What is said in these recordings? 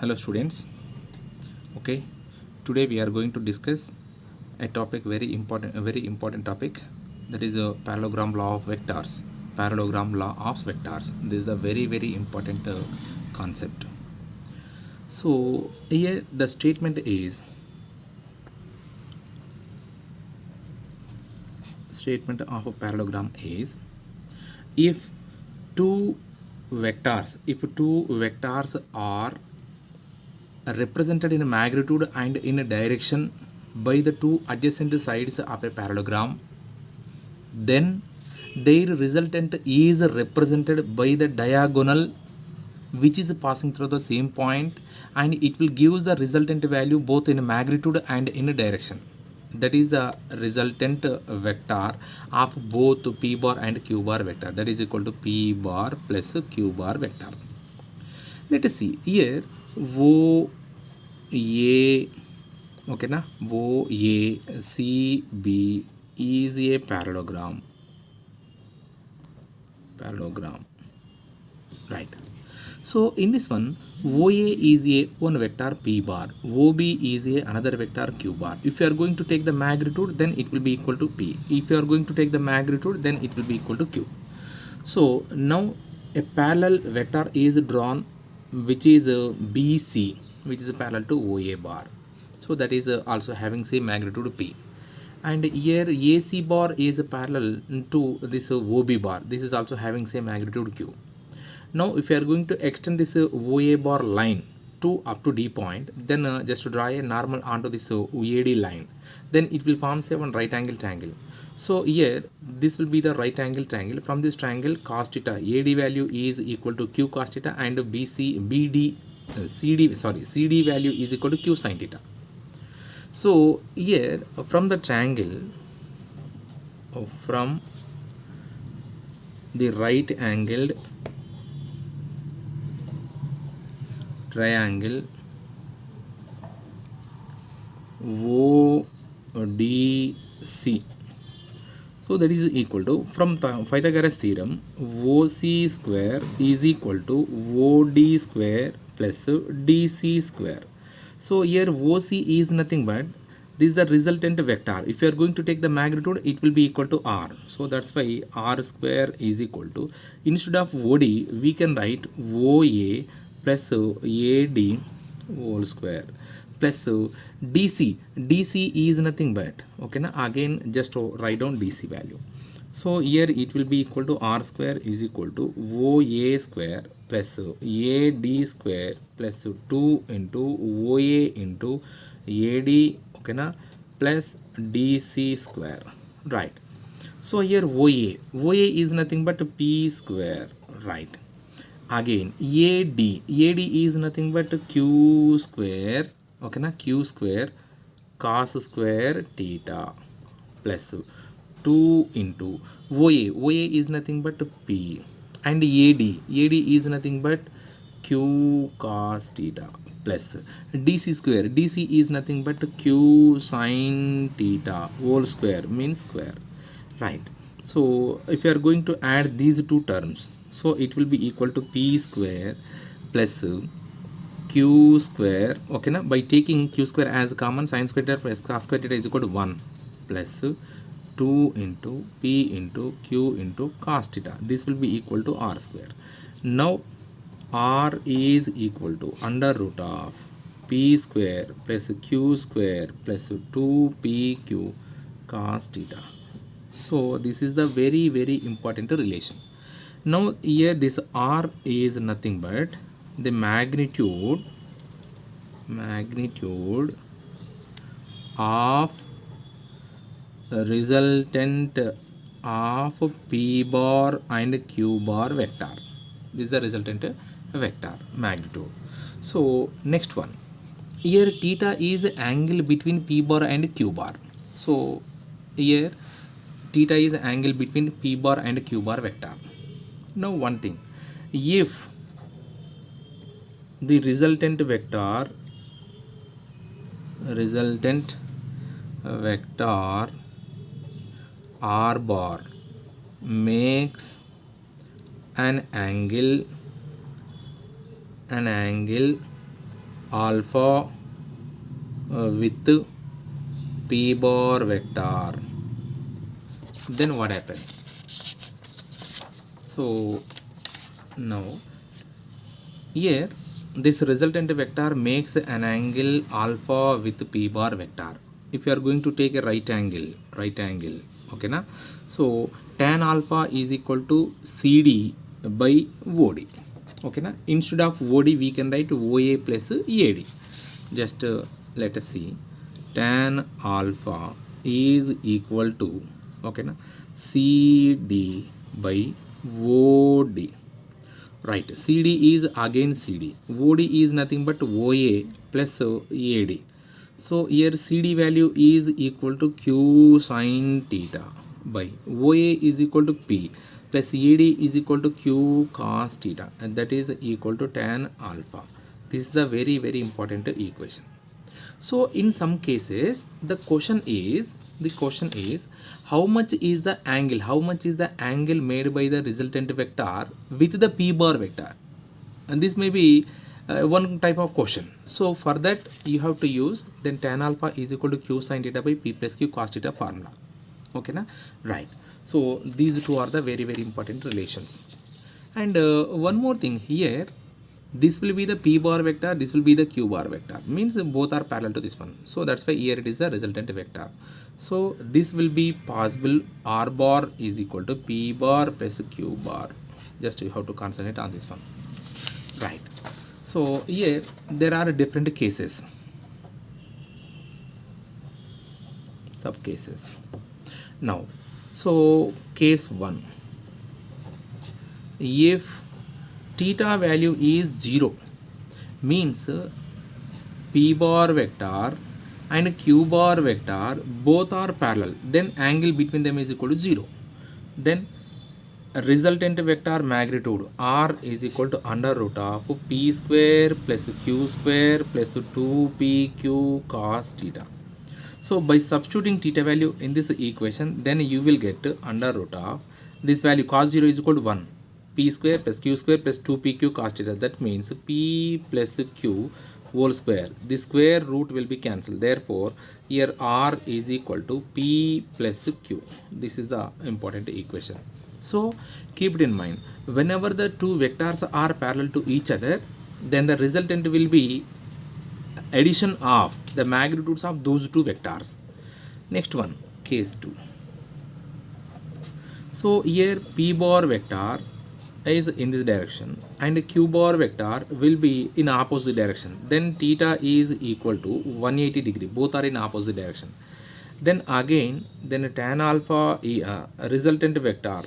Hello students. Okay, today we are going to discuss a topic a very important topic, that is a parallelogram law of vectors. Parallelogram law of vectors, this is a very important concept. So here the statement of a parallelogram is, if two vectors are represented in a magnitude and in a direction by the two adjacent sides of a parallelogram, then their resultant is represented by the diagonal which is passing through the same point, and it will give the resultant value both in magnitude and in a direction. That is the resultant vector of both p bar and q bar vector, that is equal to p bar plus q bar vector. Let us see here. वो ये okay ना, वो ये CB is a parallelogram, right? So in this one, OA is a one vector p bar, OB is a another vector q bar. If you are going to take the magnitude, then it will be equal to p. If you are going to take the magnitude, then it will be equal to q. So now a parallel vector is drawn, which is BC, which is parallel to OA bar. So that is also having same magnitude p. And here AC bar is parallel to this OB bar. This is also having same magnitude q. Now if you are going to extend this OA bar line to up to D point, then just to draw a normal onto this OAD line, then it will form say one right angle triangle. So here this will be the right angle triangle. From this triangle, cos theta AD value is equal to Q cos theta, and CD value is equal to Q sin theta. So here from the triangle, from the right angled triangle ODC, so that is equal to, from Pythagoras theorem, OC square is equal to OD square plus DC square. So here OC is nothing but this is the resultant vector. If you are going to take the magnitude, it will be equal to R. So that's why R square is equal to, instead of OD we can write OA plus AD whole square plus DC. DC is nothing but, okay na, again just to write down DC value. So here it will be equal to R square is equal to OA square plus AD square plus 2 into OA into AD, okay na, plus DC square, right? So here OA is nothing but P square, right? Again AD is nothing but Q square, okay na, Q square cos square theta plus 2 into OA is nothing but P, and AD is nothing but Q cos theta plus DC square. DC is nothing but Q sin theta whole square, means square, right? So if you are going to add these two terms, so it will be equal to P square plus Q square, okay na, by taking Q square as common, sin square theta plus cos square theta is equal to 1 plus 2 into P into Q into cos theta. This will be equal to R square. Now R is equal to under root of P square plus Q square plus 2PQ cos theta. So this is the very important relation. Now here this R is nothing but the magnitude of resultant of P bar and Q bar vector. This is the resultant vector magnitude. So next one, here theta is angle between P bar and Q bar. So here theta is angle between P bar and Q bar vector. Now one thing, if the resultant vector R bar makes an angle alpha with p bar vector, then what happened? So now here this resultant vector makes an angle alpha with p bar vector. If you are going to take a right angle, okay na, so tan alpha is equal to CD by OD, okay na. Instead of OD we can write OA plus AD. Just let us see, tan alpha is equal to, okay na, CD by OD. Right, CD is again CD, OD is nothing but OA plus AD. So here CD value is equal to Q sin theta by OA is equal to P plus AD is equal to Q cos theta, and that is equal to tan alpha. This is a very important equation. So in some cases the question is how much is the angle made by the resultant vector with the p bar vector, and this may be one type of question. So for that you have to use then tan alpha is equal to q sin theta by p plus q cos theta formula, okay na, right. So these two are the very important relations. And one more thing here, this will be the p bar vector, this will be the q bar vector, means both are parallel to this one. So that's why here it is the resultant vector. So this will be possible, r bar is equal to p bar plus q bar. Just you have to concentrate on this one, right. So here there are different cases, sub cases. Now so case 1, if theta value is 0, means p bar vector and q bar vector both are parallel, then angle between them is equal to 0. Then resultant vector magnitude r is equal to under root of p square plus q square plus 2pq cos theta. So by substituting theta value in this equation, then you will get under root of this value cos 0 is equal to 1, p square plus q square plus 2pq cos theta. That means p plus q whole square. The square root will be cancelled. Therefore here r is equal to p plus q. This is the important equation. So keep it in mind, whenever the two vectors are parallel to each other, then the resultant will be addition of the magnitudes of those two vectors. Next one, case 2. So here p bar vector is in this direction and q bar vector will be in opposite direction. Then theta is equal to 180 degree, both are in opposite direction. Then again, then tan alpha resultant vector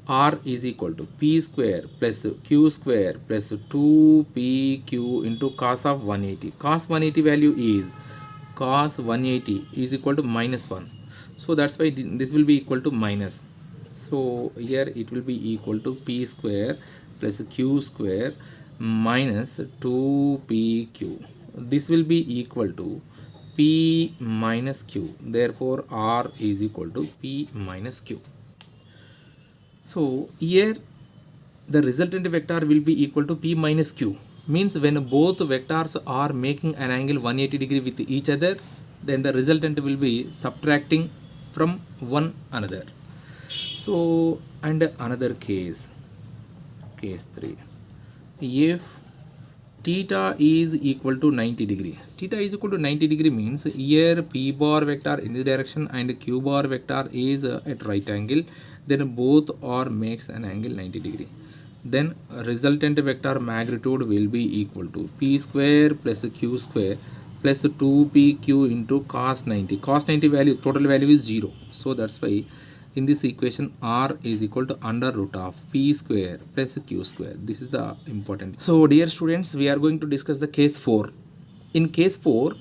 r is equal to p square plus q square plus 2pq into cos of 180. Cos 180 value is cos 180 is equal to minus 1. So that's why this will be equal to minus. So here it will be equal to p square plus q square minus 2pq. This will be equal to p minus q. Therefore r is equal to p minus q. So here the resultant vector will be equal to p minus q, means when both vectors are making an angle 180 degree with each other, then the resultant will be subtracting from one another. So and another case, case 3, if theta is equal to 90 degree, theta is equal to 90 degree means here p bar vector in this direction and q bar vector is at right angle, then both are makes an angle 90 degree. Then resultant vector magnitude will be equal to p square plus q square plus 2pq into cos 90. Cos 90 value, total value is 0. So that's why in this equation r is equal to under root of p square plus q square. This is the important. So dear students, we are going to discuss the case 4. In case 4,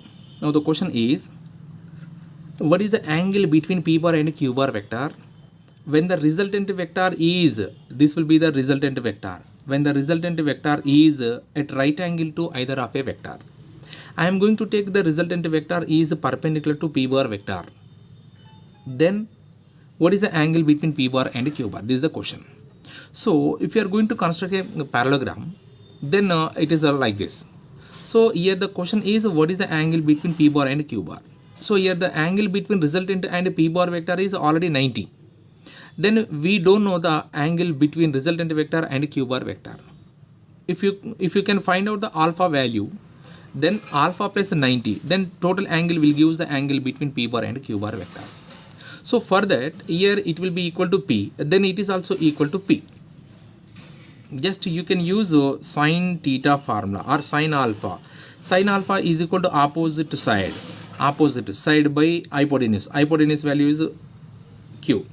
now the question is, what is the angle between p bar and q bar vector when the resultant vector is, this will be the resultant vector, when the resultant vector is at right angle to either of a vector. I am going to take the resultant vector is perpendicular to p bar vector. Then what is the angle between p bar and q bar? This is the question. So if you are going to construct a parallelogram, then it is like this. So here the question is, what is the angle between p bar and q bar? So here the angle between resultant and p bar vector is already 90. Then we don't know the angle between resultant vector and q bar vector. If you can find out the alpha value, then alpha plus 90, then total angle will give the angle between p bar and q bar vector. So for that, here it will be equal to p, then it is also equal to p. Just you can use sine theta formula or sine alpha. Sine alpha is equal to opposite side by hypotenuse. Hypotenuse value is q.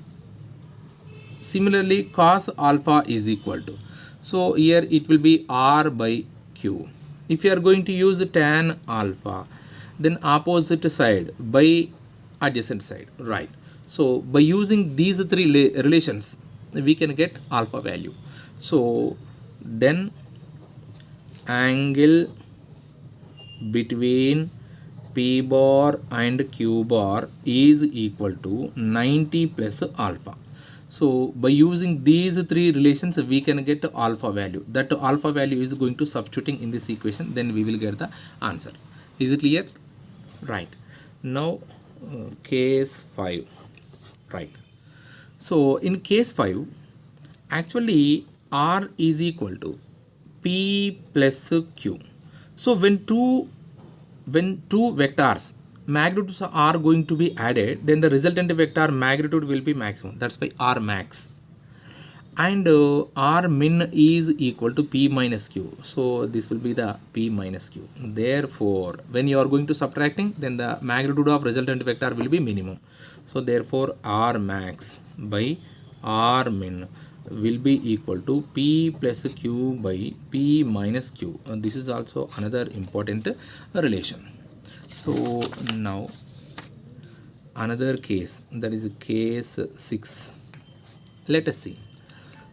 Similarly, cos alpha is equal to, so here it will be r by q. If you are going to use tan alpha, then opposite side by adjacent side, right? So by using these three relations, we can get alpha value. So then angle between p bar and q bar is equal to 90 plus alpha. So by using these three relations, we can get alpha value. That alpha value is going to substituting in this equation, then we will get the answer. Is it clear? Right. Now case 5. Right. So in case 5, actually r is equal to p plus q. So when two vectors magnitudes are going to be added, then the resultant vector magnitude will be maximum. That's why r max. And r min is equal to p minus q. So this will be the p minus q. Therefore when you are going to subtracting, then the magnitude of resultant vector will be minimum. So therefore r max by r min will be equal to p plus q by p minus q. This is also another important relation. So now another case, that is case 6. Let us see.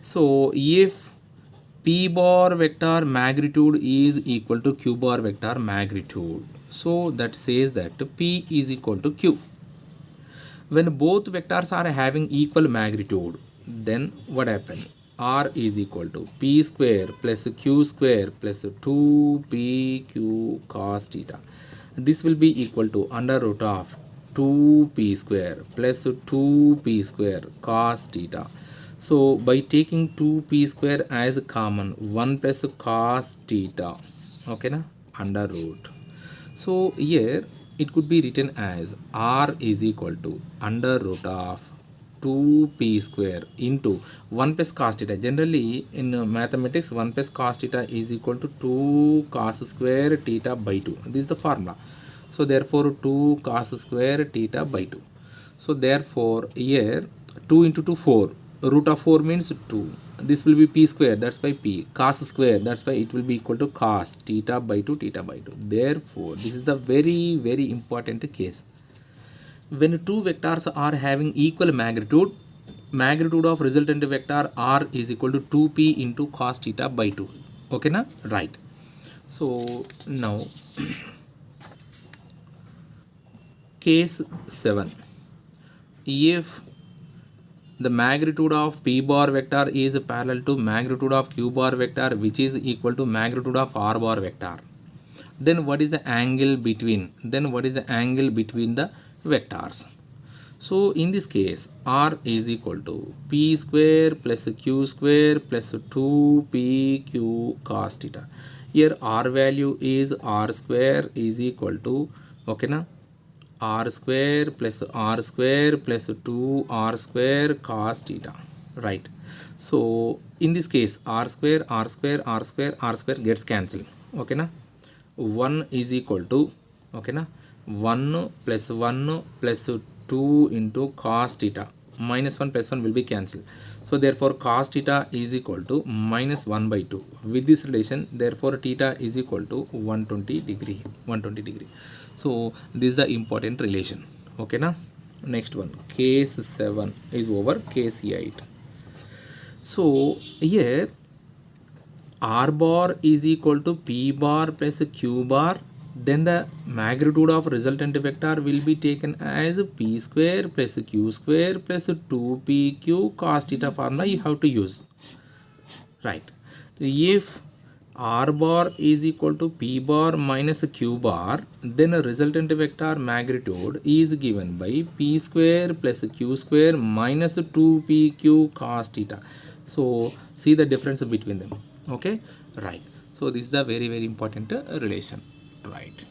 So if p bar vector magnitude is equal to q bar vector magnitude, so that says that p is equal to q. When both vectors are having equal magnitude, then what happen? R is equal to p square plus q square plus 2pq cos theta. This will be equal to under root of 2p square plus 2p square cos theta. So by taking 2p square as common, 1 plus cos theta, okay na, under root. So here it could be written as r is equal to under root of 2p square into 1 plus cos theta. Generally in mathematics, 1 plus cos theta is equal to 2 cos square theta by 2. This is the formula. So therefore 2 cos square theta by 2. So therefore here 2 into 2 4. Root of 4 means 2. This will be p square, that's why p. Cos square, that's why it will be equal to cos theta by 2 theta by 2. Therefore this is the very important case. When two vectors are having equal magnitude of resultant vector r is equal to 2p into cos theta by 2. Okay na? Right. So now case 7. If the magnitude of p bar vector is parallel to magnitude of q bar vector, which is equal to magnitude of r bar vector, then what is the angle between? The vectors? So in this case, r is equal to p square plus q square plus 2pq cos theta. Here r value is r square is equal to, okay na, r square plus 2r square cos theta, right? So in this case, r square gets cancelled, okay na. 1 is equal to, okay na, 1 plus 2 into cos theta, minus 1 plus 1 will be cancelled. So therefore cos theta is equal to minus 1 by 2. With this relation, therefore theta is equal to 120 degree. So this is the important relation, okay na. Next one, case 7 is over. Case 8. So here r bar is equal to p bar plus q bar, then the magnitude of resultant vector will be taken as p square plus q square plus 2pq cos theta formula you have to use, right? If r bar is equal to p bar minus q bar, then a resultant vector magnitude is given by p square plus q square minus 2pq cos theta. So see the difference between them. Okay, right. So this is the very important relation, right?